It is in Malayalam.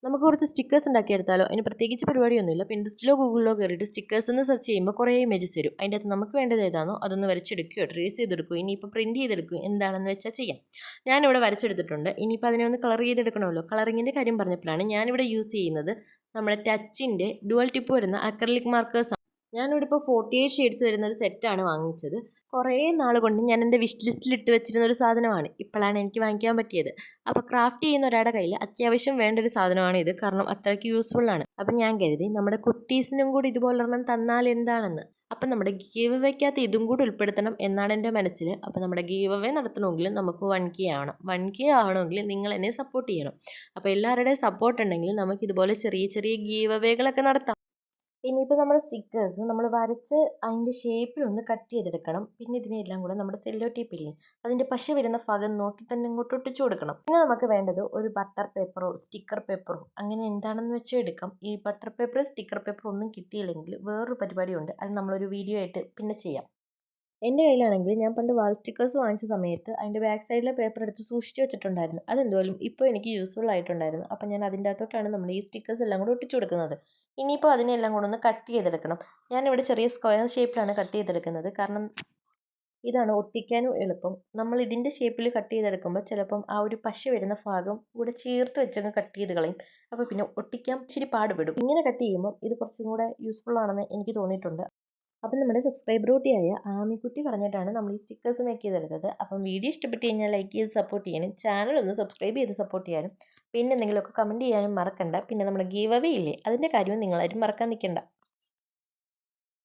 നമുക്ക് കുറച്ച് സ്റ്റിക്കേഴ്സ് ഉണ്ടാക്കിയെടുത്താലോ? അതിന് പ്രത്യേകിച്ച് പരിപാടിയൊന്നുമില്ല. പിൻട്രസ്റ്റിലോ ഗൂഗിളിലോ കയറിയിട്ട് സ്റ്റിക്കേഴ്സ് എന്ന് സെർച്ച് ചെയ്യുമ്പോൾ കുറേ ഇമേജസ് വരും. അതിൻ്റെ അകത്ത് നമുക്ക് വേണ്ടത് ഏതാണോ അതൊന്ന് വരച്ചെടുക്കുകയോ ട്രേസ് ചെയ്തെടുക്കുകയോ ഇനിയിപ്പോൾ പ്രിൻറ്റ് ചെയ്തെടുക്കുകയോ എന്താണെന്ന് വെച്ചാൽ ചെയ്യാം. ഞാനിവിടെ വരച്ചെടുത്തിട്ടുണ്ട്. ഇനിയിപ്പോൾ അതിനെ ഒന്ന് കളർ ചെയ്തെടുക്കണമല്ലോ. കളറിങ്ങിൻ്റെ കാര്യം പറഞ്ഞപ്പോഴാണ് ഞാനിവിടെ യൂസ് ചെയ്യുന്നത് നമ്മുടെ ടച്ചിൻ്റെ ഡുവൽ ടിപ്പ് വരുന്ന അക്രലിക് മാർക്കേഴ്സ്. ഞാനിവിടെ ഇപ്പോൾ 48 ഷെയ്ഡ്സ് വരുന്ന ഒരു സെറ്റാണ് വാങ്ങിച്ചത്. കുറേ നാൾ കൊണ്ട് ഞാൻ എൻ്റെ വിഷ് ലിസ്റ്റിൽ ഇട്ട് വെച്ചിരുന്ന ഒരു സാധനമാണ്. ഇപ്പോഴാണ് എനിക്ക് വാങ്ങിക്കാൻ പറ്റിയത്. അപ്പോൾ ക്രാഫ്റ്റ് ചെയ്യുന്ന ഒരാളുടെ കയ്യിൽ അത്യാവശ്യം വേണ്ട ഒരു സാധനമാണ് ഇത്. കാരണം അത്രയ്ക്ക് യൂസ്ഫുൾ ആണ്. അപ്പം ഞാൻ കരുതി നമ്മുടെ കുട്ടീസിനും കൂടി ഇതുപോലൊരെണ്ണം തന്നാൽ എന്താണെന്ന്. അപ്പം നമ്മുടെ ഗീവ് അവയ്ക്കകത്ത് ഇതും കൂടി ഉൾപ്പെടുത്തണം എന്നാണ് എൻ്റെ മനസ്സിൽ. അപ്പോൾ നമ്മുടെ ഗീവ് അവേ നടത്തണമെങ്കിൽ നമുക്ക് 1K ആവണം. 1K ആവണമെങ്കിൽ നിങ്ങൾ എന്നെ സപ്പോർട്ട് ചെയ്യണം. അപ്പോൾ എല്ലാവരുടെയും സപ്പോർട്ട് ഉണ്ടെങ്കിൽ നമുക്ക് ഇതുപോലെ ചെറിയ ചെറിയ ഗീവ് അവേകളൊക്കെ നടത്താം. ഇനിയിപ്പോൾ നമ്മുടെ സ്റ്റിക്കേഴ്സ് നമ്മൾ വരച്ച് അതിൻ്റെ ഷേപ്പിലൊന്ന് കട്ട് ചെയ്തെടുക്കണം. പിന്നെ ഇതിനെല്ലാം കൂടെ നമ്മുടെ സെല്ലോ ടേപ്പില്ലേ അതിൻ്റെ പശ വരുന്ന ഭാഗം നോക്കി തന്നെ ഇങ്ങോട്ട് ഒട്ടിച്ചു കൊടുക്കണം. പിന്നെ നമുക്ക് വേണ്ടത് ഒരു ബട്ടർ പേപ്പറോ സ്റ്റിക്കർ പേപ്പറോ അങ്ങനെ എന്താണെന്ന് വെച്ചാൽ എടുക്കാം. ഈ ബട്ടർ പേപ്പർ സ്റ്റിക്കർ പേപ്പർ ഒന്നും കിട്ടിയില്ലെങ്കിൽ വേറൊരു പരിപാടിയുണ്ട്. അത് നമ്മളൊരു വീഡിയോ ആയിട്ട് പിന്നെ ചെയ്യാം. എൻ്റെ കയ്യിലാണെങ്കിൽ ഞാൻ പണ്ട് വാൾ സ്റ്റിക്കേഴ്സ് വാങ്ങിച്ച സമയത്ത് അതിൻ്റെ ബാക്ക് സൈഡിലെ പേപ്പർ എടുത്ത് സൂക്ഷിച്ച് വെച്ചിട്ടുണ്ടായിരുന്നു. അതെന്തുവായാലും ഇപ്പോൾ എനിക്ക് യൂസ്ഫുൾ ആയിട്ടുണ്ടായിരുന്നു. അപ്പം ഞാൻ അതിൻ്റെ അകത്തോട്ടാണ് നമ്മൾ ഈ സ്റ്റിക്കേഴ്സ് എല്ലാം കൂടെ ഒട്ടിച്ചു കൊടുക്കുന്നത്. ഇനിയിപ്പോൾ അതിനെല്ലാം കൂടെ ഒന്ന് കട്ട് ചെയ്തെടുക്കണം. ഞാനിവിടെ ചെറിയ സ്ക്വയർ ഷേപ്പിലാണ് കട്ട് ചെയ്തെടുക്കുന്നത്. കാരണം ഇതാണ് ഒട്ടിക്കാനും എളുപ്പം. നമ്മൾ ഇതിൻ്റെ ഷേപ്പിൽ കട്ട് ചെയ്തെടുക്കുമ്പോൾ ചിലപ്പം ആ ഒരു പശ വരുന്ന ഭാഗം കൂടെ ചേർത്ത് വെച്ചങ്ങ് കട്ട് ചെയ്ത് കളയും. അപ്പോൾ പിന്നെ ഒട്ടിക്കാൻ ഇച്ചിരി പാടുപെടും. ഇങ്ങനെ കട്ട് ചെയ്യുമ്പോൾ ഇത് കുറച്ചും കൂടെ യൂസ്ഫുൾ ആണെന്ന് എനിക്ക് തോന്നിയിട്ടുണ്ട്. അപ്പം നമ്മുടെ സബ്സ്ക്രൈബർ കുട്ടിയായ ആമിക്കുട്ടി പറഞ്ഞിട്ടാണ് നമ്മൾ ഈ സ്റ്റിക്കേഴ്സ് മേക്ക് ചെയ്തെടുത്തത്. അപ്പം വീഡിയോ ഇഷ്ടപ്പെട്ട് കഴിഞ്ഞാൽ ലൈക്ക് ചെയ്ത് സപ്പോർട്ട് ചെയ്യാനും ചാനൽ ഒന്ന് സബ്സ്ക്രൈബ് ചെയ്ത് സപ്പോർട്ട് ചെയ്യാനും പിന്നെ എന്തെങ്കിലുമൊക്കെ കമൻറ്റ് ചെയ്യാനും മറക്കണ്ട. പിന്നെ നമ്മുടെ ഗീവ് അവേ ഇല്ലേ അതിൻ്റെ കാര്യവും നിങ്ങളാരും മറക്കാൻ നിൽക്കണ്ട.